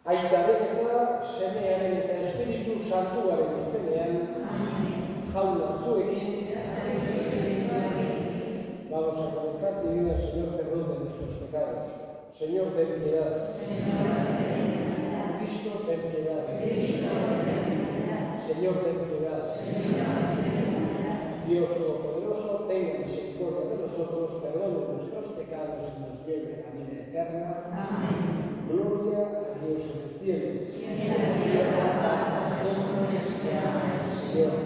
Aitaren eta Semearen eta Espiritu Santuaren izenean, jauna zuekin. Vamos a comenzar pidiendo al Señor perdón de nuestros pecados. Señor, ten piedad. Cristo, ten piedad. Señor, ten piedad. Dios Todopoderoso, tenga misericordia de nosotros, perdone nuestros pecados y nos lleve a la vida eterna. Amén. Gloria a Dios en el cielo. Y en la tierra paz a los hombres que aman al Señor.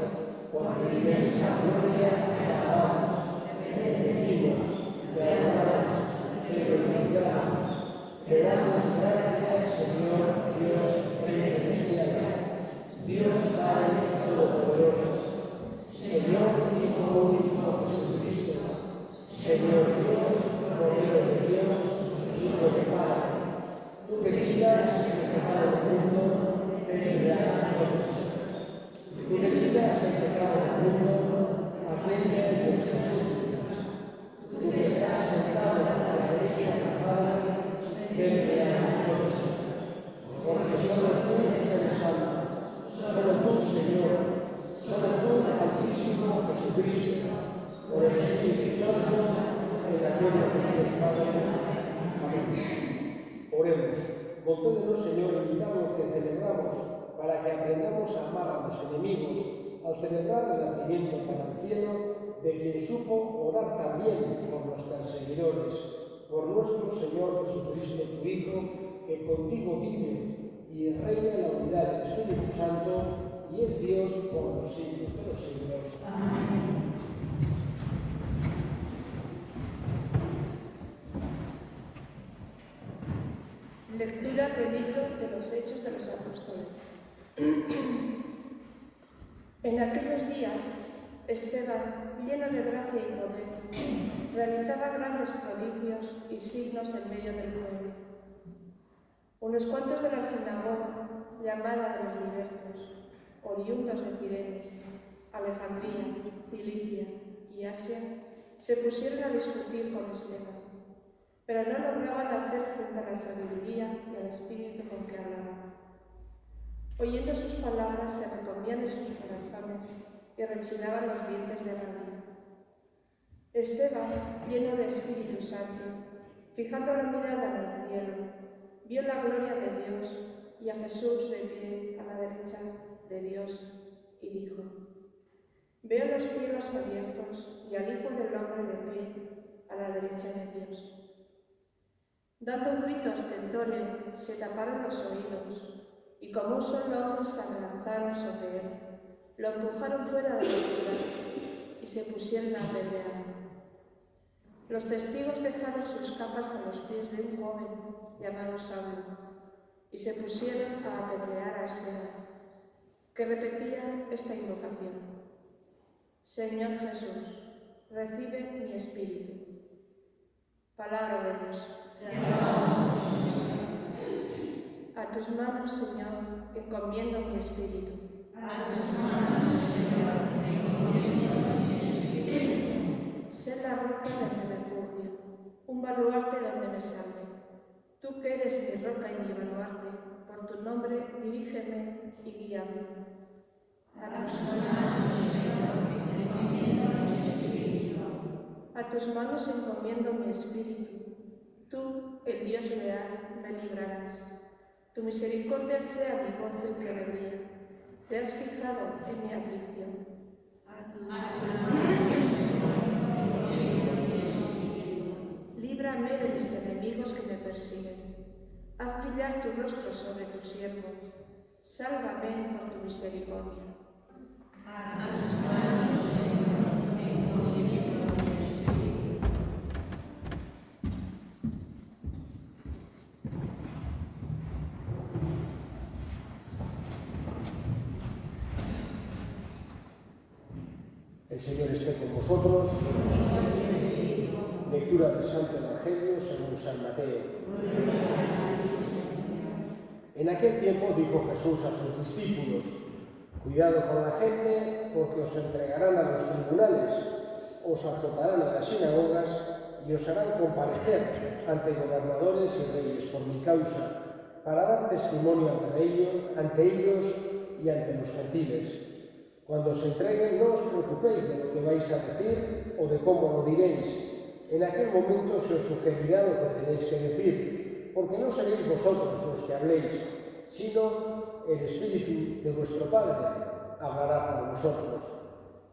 Por tu inmensa gloria te alabamos, te bendecimos, te adoramos, te glorificamos. Te damos gracias, Señor Dios Rey celestial, Dios Padre Todopoderoso, Señor Hijo único Jesucristo, Señor Dios, Cordero de Dios, Hijo de Padre. Tú que quitas el pecado del mundo, ten piedad de nosotros. Tú que quitas el pecado del mundo, atiende nuestras súplicas. Tú que estás sentado a la derecha del Padre, ten piedad de nosotros. Porque solo tú eres el Santo, solo tú, Señor, solo tú, Altísimo Jesucristo, por el Espíritu Santo, en la gloria de Dios Padre. Amén. Oremos. Concédenos, Señor, imitar lo que celebramos, para que aprendamos a amar a los enemigos, al celebrar el nacimiento para el cielo de quien supo orar también por los perseguidores, por nuestro Señor Jesucristo, tu Hijo, que contigo vive y reina en la unidad del Espíritu Santo y es Dios por los siglos de los siglos. Amén. Lectura del libro de los Hechos de los Apóstoles. En aquellos días, Esteban, lleno de gracia y poder, realizaba grandes prodigios y signos en medio del pueblo. Unos cuantos de la sinagoga, llamada de los libertos, oriundos de Cirene, Alejandría, Cilicia y Asia, se pusieron a discutir con Esteban, pero no lograban hacer frente a la sabiduría y al espíritu con que hablaban. Oyendo sus palabras, se retorcían en sus corazones y rechinaban los dientes de rabia. Esteban, lleno de Espíritu Santo, fijando la mirada en el cielo, vio la gloria de Dios y a Jesús de pie a la derecha de Dios y dijo: Veo los cielos abiertos y al Hijo del Hombre de pie a la derecha de Dios. Dando un grito estentóneo, se taparon los oídos y como un solo hombre se abalanzaron sobre él, lo empujaron fuera de la ciudad y se pusieron a apedrearlo. Los testigos dejaron sus capas a los pies de un joven llamado Saulo y se pusieron a apedrear a Esteban, que repetía esta invocación: Señor Jesús, recibe mi espíritu. Palabra de Dios. A tus manos, Señor, encomiendo mi espíritu. A tus manos, Señor, encomiendo mi espíritu. Sé la roca de mi refugio, un baluarte donde me salve. Tú que eres mi roca y mi baluarte, por tu nombre dirígeme y guíame. A tus manos, Señor, encomiendo mi espíritu. A tus manos encomiendo mi espíritu. Tú, el Dios leal, me librarás. Tu misericordia sea mi gozo y mi alegría. Te has fijado en mi aflicción. A tus manos, Señor, encomiendo mi espíritu. Líbrame de mis enemigos que me persiguen. Haz brillar tu rostro sobre tu siervo. Sálvame por tu misericordia. A tus manos, Señor, encomiendo mi espíritu. El Señor esté con vosotros. Lectura del Santo Evangelio según San Mateo. En aquel tiempo dijo Jesús a sus discípulos: Cuidado con la gente, porque os entregarán a los tribunales, os azotarán en las sinagogas y os harán comparecer ante gobernadores y reyes por mi causa, para dar testimonio ante ellos y ante los gentiles. Cuando os entreguen, no os preocupéis de lo que vais a decir o de cómo lo diréis. En aquel momento se os sugerirá lo que tenéis que decir, porque no seréis vosotros los que habléis, sino el Espíritu de vuestro Padre hablará por vosotros.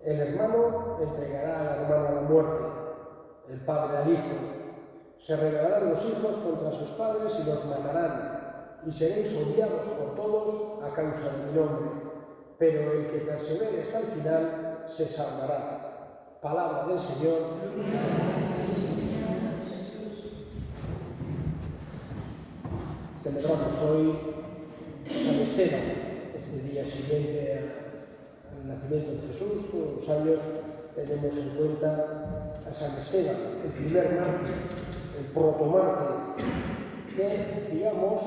El hermano entregará al hermano a la muerte, el padre al hijo. Se rebelarán los hijos contra sus padres y los matarán, y seréis odiados por todos a causa de mi nombre. Pero el que persevere hasta el final se salvará. Palabra del Señor. Celebramos hoy San Esteban, este día siguiente al nacimiento de Jesús. Todos los años tenemos en cuenta a San Esteban, el primer mártir, el protomártir, que, digamos,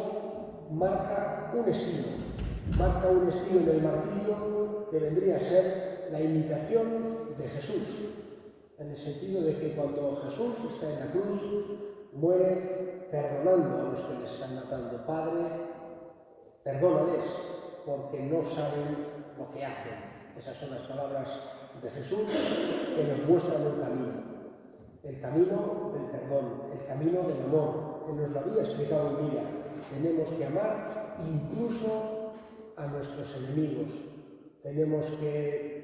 marca un estilo en el martirio que vendría a ser la imitación de Jesús, en el sentido de que cuando Jesús está en la cruz, muere perdonando a los que les están matando. Padre, perdónales, porque no saben lo que hacen. Esas son las palabras de Jesús que nos muestran el camino del perdón, el camino del amor, que nos lo había explicado Emilia. Tenemos que amar incluso a nuestros enemigos, tenemos que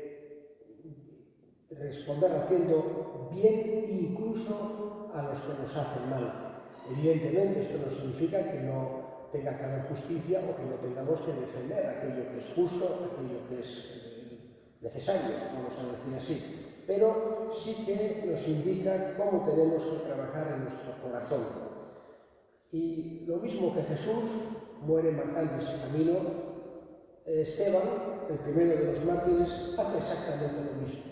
responder haciendo bien incluso a los que nos hacen mal. Evidentemente esto no significa que no tenga que haber justicia o que no tengamos que defender aquello que es justo, aquello que es necesario, vamos a decir así. Pero sí que nos indica cómo tenemos que trabajar en nuestro corazón. Y lo mismo que Jesús muere marcando ese camino, Esteban, el primero de los mártires, hace exactamente lo mismo.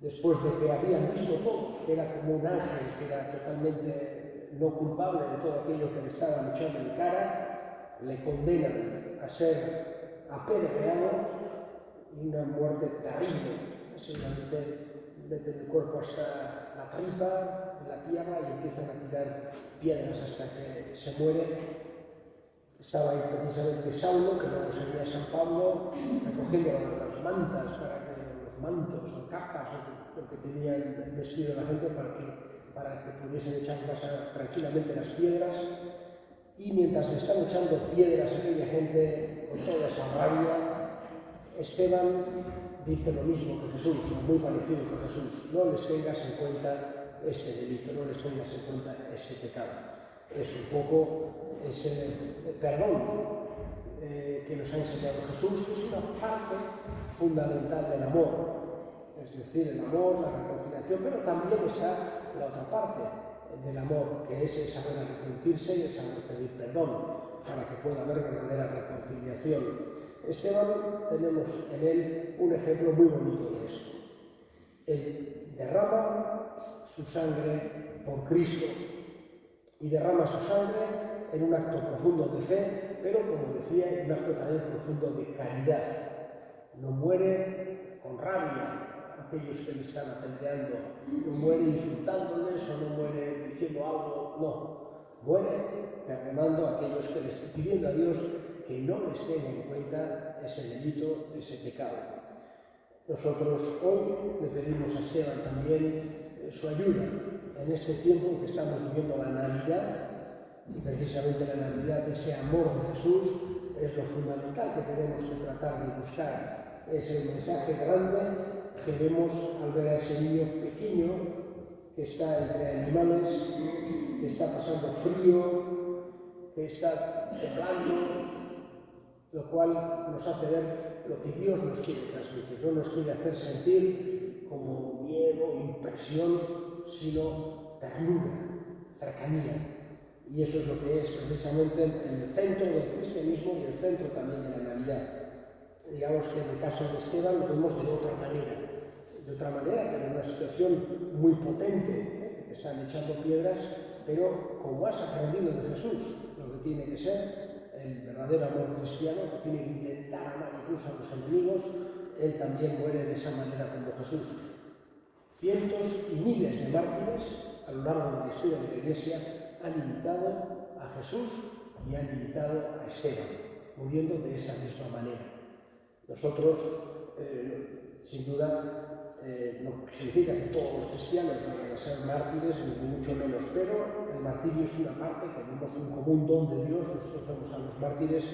Después de que habían visto todos que era como un ángel, que era totalmente no culpable de todo aquello que le estaban echando en cara, le condenan a ser apedreado y una muerte terrible. Seguramente meten el cuerpo hasta la tripa, en la tierra, y empiezan a tirar piedras hasta que se muere. Estaba ahí precisamente Saulo, que luego sería San Pablo, recogiendo las mantas, los mantos o capas, lo que tenía el vestido de la gente, para que pudiesen echar tranquilamente las piedras. Y mientras le están echando piedras a aquella gente con toda esa rabia, Esteban dice lo mismo que Jesús, muy parecido que Jesús: no les tengas en cuenta este delito, no les tengas en cuenta este pecado. Es un poco ese perdón que nos ha enseñado Jesús, que es una parte fundamental del amor, es decir, el amor, la reconciliación, pero también está la otra parte del amor, que es el saber arrepentirse y el saber pedir perdón, para que pueda haber verdadera reconciliación. Esteban, tenemos en él un ejemplo muy bonito de esto. Él derrama su sangre por Cristo y derrama su sangre en un acto profundo de fe, pero, como decía, en un acto también profundo de caridad. No muere con rabia a aquellos que le están apedreando, no muere insultándoles o no muere diciendo algo, no. Muere perdonando a aquellos que le están pidiendo a Dios que no les tenga en cuenta ese delito, ese pecado. Nosotros hoy le pedimos a Esteban también su ayuda en este tiempo en que estamos viviendo la Navidad, y precisamente la Navidad, ese amor de Jesús, es lo fundamental que tenemos que tratar de buscar. Es el mensaje grande que vemos al ver a ese niño pequeño que está entre animales, que está pasando frío, que está temblando, lo cual nos hace ver lo que Dios nos quiere transmitir. No nos quiere hacer sentir como miedo, impresión, sino ternura, cercanía. Y eso es lo que es precisamente el centro del cristianismo y el centro también de la Navidad. Digamos que en el caso de Esteban lo vemos de otra manera, pero en una situación muy potente, que están echando piedras, pero como has aprendido de Jesús, lo que tiene que ser el verdadero amor cristiano, que tiene que intentar amar incluso a los enemigos, él también muere de esa manera como Jesús. Cientos y miles de mártires a lo largo de la historia de la Iglesia han imitado a Jesús y han imitado a Esteban, muriendo de esa misma manera. Nosotros, sin duda, no significa que todos los cristianos vayan a ser mártires, ni mucho menos, pero el martirio es una parte, tenemos como un don de Dios. Nosotros vemos a los mártires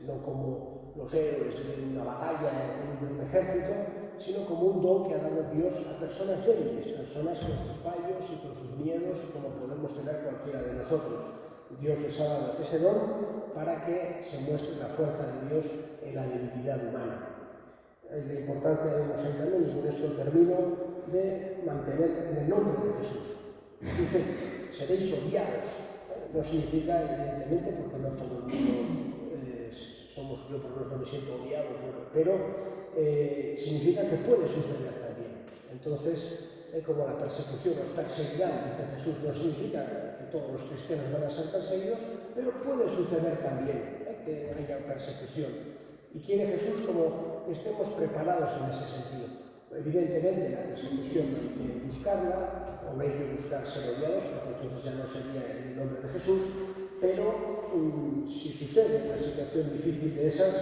no como los héroes de una batalla, de un ejército, sino como un don que ha dado Dios a personas débiles, personas con sus fallos y con sus miedos, y como podemos tener cualquiera de nosotros. Dios les ha dado ese don para que se muestre la fuerza de Dios en la debilidad humana. La importancia debemos ahí también, y con esto termino, de mantener en el nombre de Jesús. Dice, seréis odiados. No significa, evidentemente, porque no todo el mundo somos, yo por lo menos no me siento odiado, pero significa que puede suceder también. Entonces, como la persecución os perseguirá, dice Jesús, no significa que todos los cristianos van a ser perseguidos, pero puede suceder también que haya persecución. Y quiere Jesús como que estemos preparados en ese sentido. Evidentemente la persecución no hay que buscarla, o no hay que buscar ser odiados, porque entonces ya no sería en el nombre de Jesús, pero si sucede una situación difícil de esas,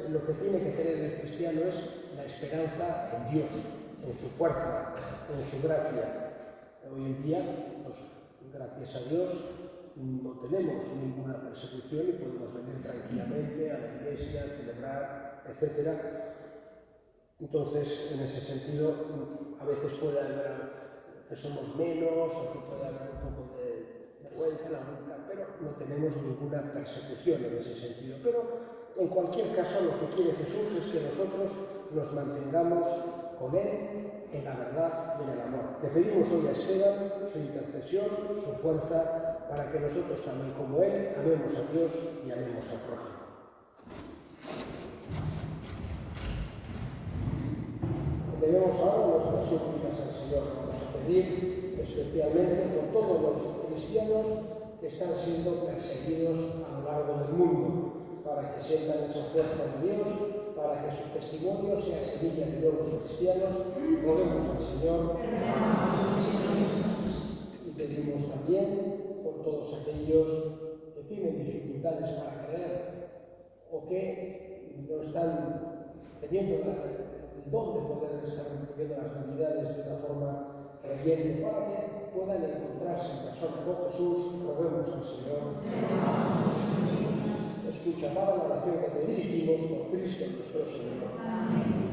lo que tiene que tener el cristiano es la esperanza en Dios, en su fuerza, en su gracia. Hoy en día, pues, gracias a Dios, no tenemos ninguna persecución y podemos venir tranquilamente a la iglesia, celebrar, etc. Entonces, en ese sentido, a veces puede haber que somos menos, o que puede haber un poco de vergüenza en algún caso, pero no tenemos ninguna persecución en ese sentido. Pero, en cualquier caso, lo que quiere Jesús es que nosotros nos mantengamos con Él en la verdad y en el amor. Le pedimos hoy a Esteban su intercesión, su fuerza, para que nosotros también, como Él, amemos a Dios y amemos al prójimo. Debemos ahora nuestras súplicas al Señor. Vamos a pedir especialmente por todos los cristianos que están siendo perseguidos a lo largo del mundo, para que sientan esa fuerza de Dios, para que su testimonio sea semilla de nuevos cristianos. Roguemos al Señor. Y pedimos también por todos aquellos que tienen dificultades para creer o que no están teniendo el don de poder estar viviendo las Navidades de una forma creyente, para que puedan encontrarse en persona con Jesús. Roguemos al Señor. Escucha, Padre, la oración que te dirigimos por Cristo nuestro Señor. Amén.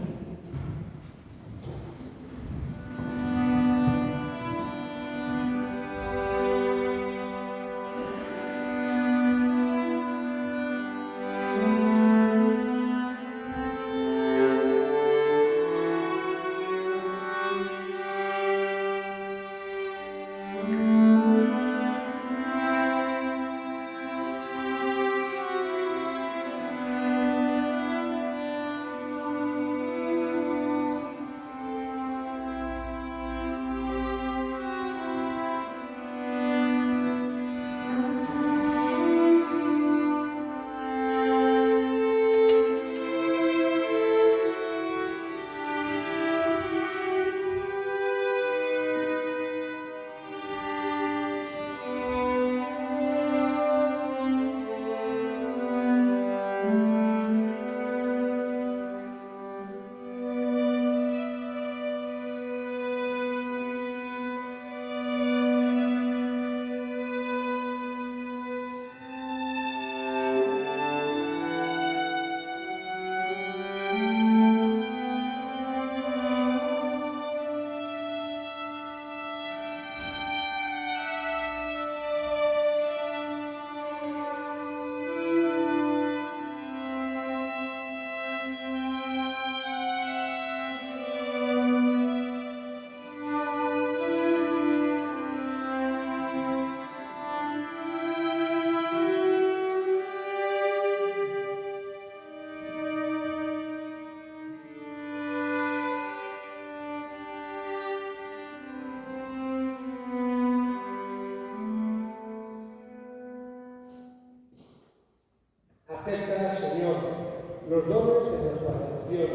Acepta, Señor, los dones de nuestra devoción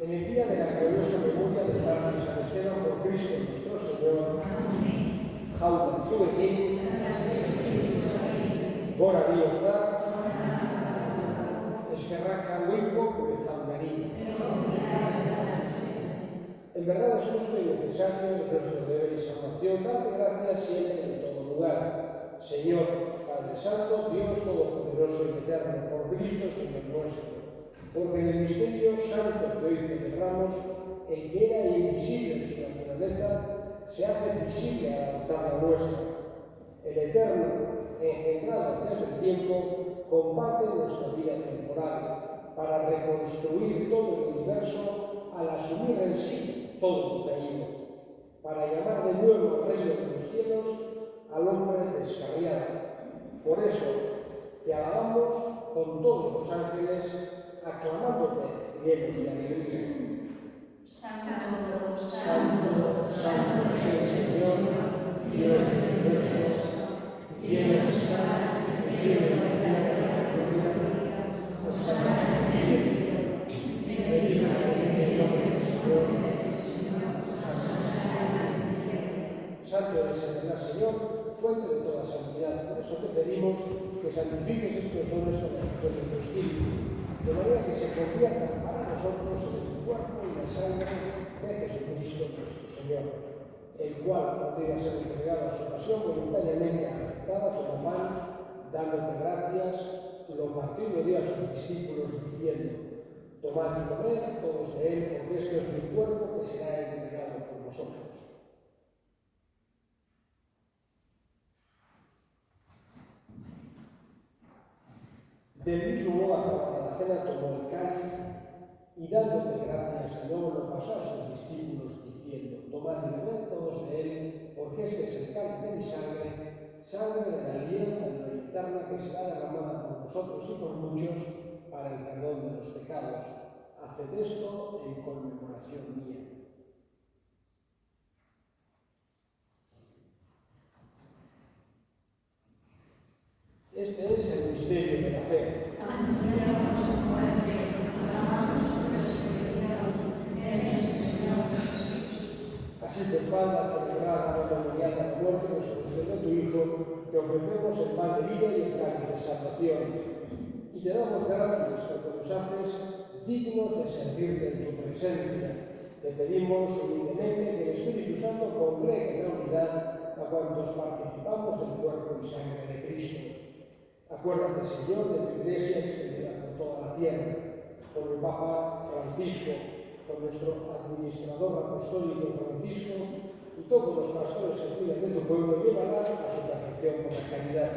en el día de la gloriosa memoria de San Esteban por Cristo nuestro Señor. Amén. Jauda zuekin, gora bihotza, eskerrak goiko gure jaunari. En verdad es justo y necesario, es nuestro deber y salvación, darte gracias siempre en todo lugar. Señor, Padre Santo, Dios Todopoderoso y Eterno, por Cristo, Señor nuestro, porque en el misterio santo que hoy celebramos, el que era invisible en su naturaleza, se hace visible al altar nuestra. El Eterno, engendrado desde el tiempo, combate nuestra vida temporal para reconstruir todo el universo al asumir en sí todo lo caído, para llamar de nuevo al reino de los cielos al hombre descarriado. Por eso te alabamos con todos los ángeles, aclamándote llenos de alegría. Santo, Santo, santo es el Señor, Dios del universo, llenos está el cielo y la tierra de la gloria, Hosana en el cielo, bendito el nombre del Señor. Santo eres el verdad, Señor, fuente de toda santidad. Por eso te pedimos que santifiques estos dones con la fusión de tu Espíritu, de manera que se conviertan para nosotros en el cuerpo y la sangre de Jesucristo nuestro Señor, el cual podría ser entregado a su pasión voluntariamente aceptada como pan, dándote gracias, lo partió y lo dio a sus discípulos diciendo: tomad y comed todos de él, porque esto es mi cuerpo que será entregado por vosotros. Del mismo modo, acabada la cena, tomó el cáliz y dándote gracias de nuevo lo pasó a sus discípulos diciendo: tomad y bebed todos de él, porque este es el cáliz de mi sangre, sangre de la alianza de la vida eterna que será derramada por vosotros y por muchos para el perdón de los pecados. Haced esto en conmemoración mía. Este es el misterio de la fe. anunciamos su muerte, proclamamos su resurrección. Ven, Señor. Así pues, Padre, al celebrar la memorial de la muerte y resurrección de tu Hijo, te ofrecemos el pan de vida y el cáliz de salvación. Y te damos gracias porque nos haces dignos de servirte en tu presencia. Te pedimos humildemente que el Espíritu Santo congregue en la unidad a cuantos participamos del cuerpo y sangre de Cristo. Acuérdate, Señor, de tu Iglesia extendida por toda la tierra, por el Papa Francisco, por nuestro administrador apostólico Francisco y todos los pastores que cuidan de tu pueblo, llévala a su perfección por la caridad.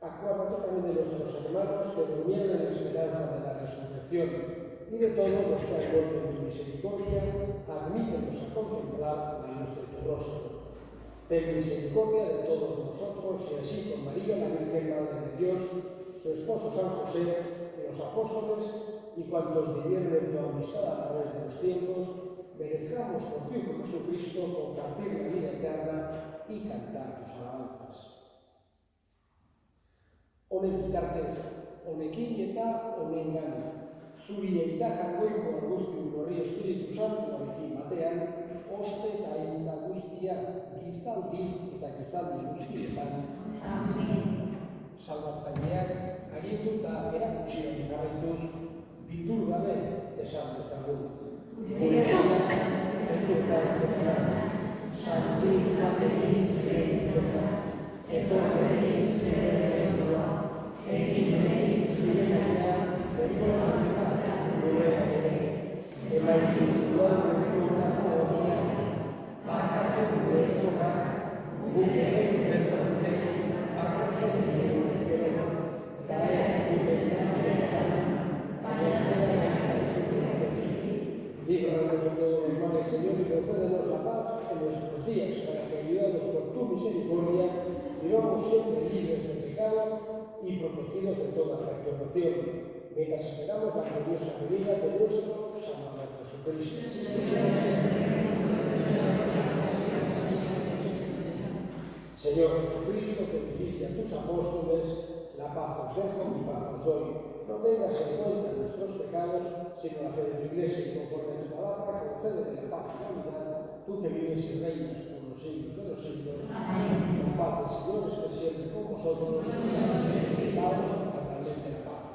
Acuérdate también de nuestros hermanos que durmieron en la esperanza de la resurrección y de todos los que han vuelto en tu misericordia, admítenos a contemplar la luz de tu rostro. Ten misericordia de todos nosotros y así con María, la Virgen Madre de Dios, su esposo San José, y los apóstoles y cuantos vivieron en tu amistad a través de los tiempos, merezcamos por tu Hijo Jesucristo compartir la vida eterna y cantar tus alabanzas. Honen bitartez, honekin eta honengan, zuri eta jangoiko arguzti horri Espiritu Santuarekin batean, oste eta aintza guztia, gizaldi eta gizaldi guztietan. Amen. Salbatzaileak agindu eta erakutsi hori jarraituz, bildur gabe esan dezagun. Gure zertuetan zertan, santu izateniz zure izena, etorreniz zure erendua, egin behiz zure naia, zertuetan zertan gure ere, emaitu zuan gure horia, bakatu gure zokak, gure gure zorte, bakatzen dugu ezkero, eta ez gure naietan, baina dela Líbranos de todos los males, Señor, y concédenos la paz en nuestros días, para que, ayudados por tu misericordia, vivamos siempre libres de pecado y protegidos de toda perturbación, mientras esperamos la gloriosa venida de nuestro Salvador Jesucristo. Señor Jesucristo, que dijiste a tus apóstoles: la paz os dejo, mi paz os doy. No tengas en cuenta nuestros pecados, sino la fe de tu Iglesia, y conforme a tu palabra, concédele la paz y la unidad, tú que vives y reinas por los siglos de los siglos. Amén. La paz del Señor esté siempre con vosotros, y daos totalmente la paz.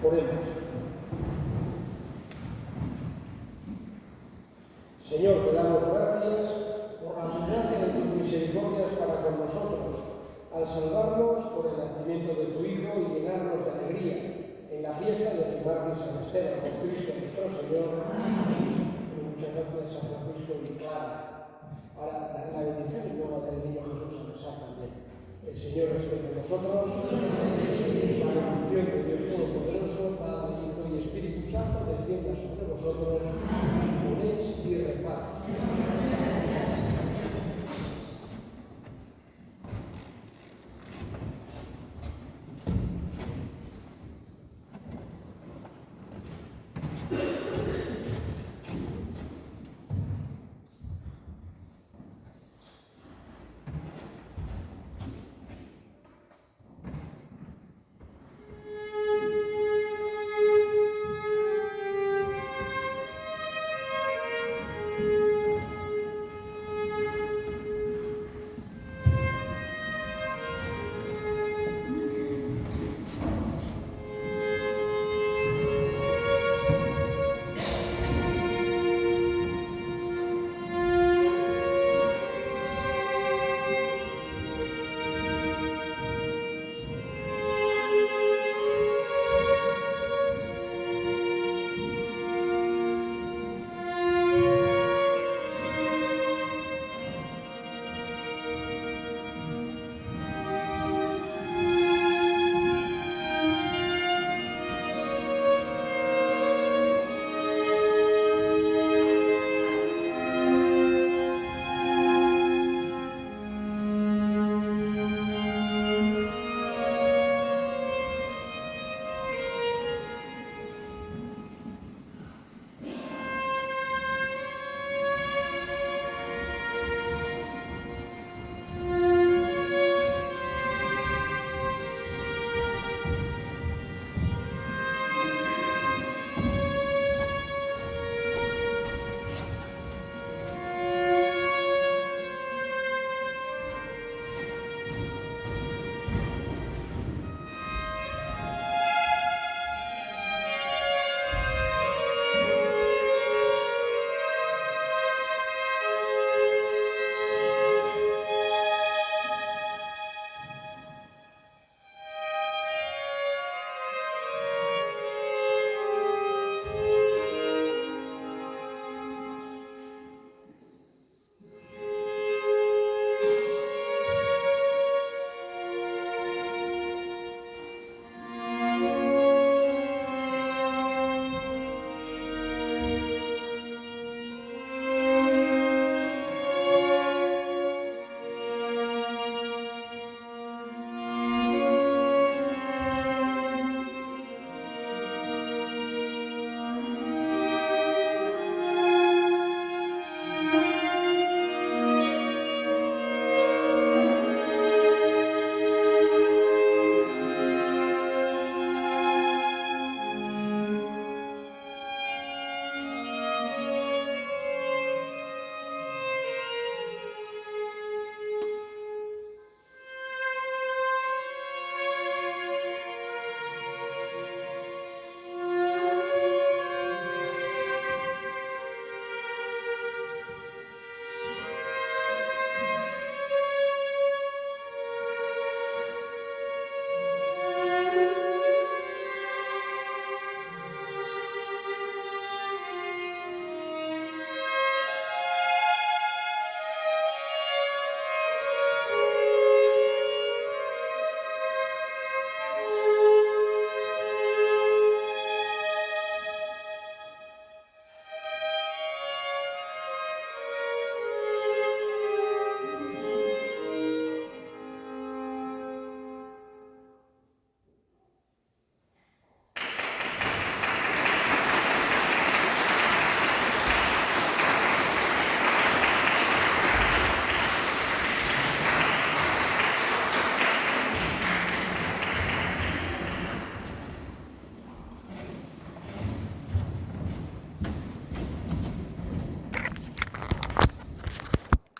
Oremos. Señor, te damos gracias por la abundancia de tus misericordias para con nosotros, al salvarnos por el nacimiento de tu Hijo y llenarnos de alegría en la fiesta de tu mártir San Esteban, por Cristo nuestro Señor. Amén. Muchas gracias a Francisco y Clara. Ahora daré la bendición y luego daré el niño Jesús a besar también. El Señor esté con nosotros. La bendición de Dios Todopoderoso, Padre, Hijo y Espíritu Santo, descienda sobre vosotros. Ponéis y repaz.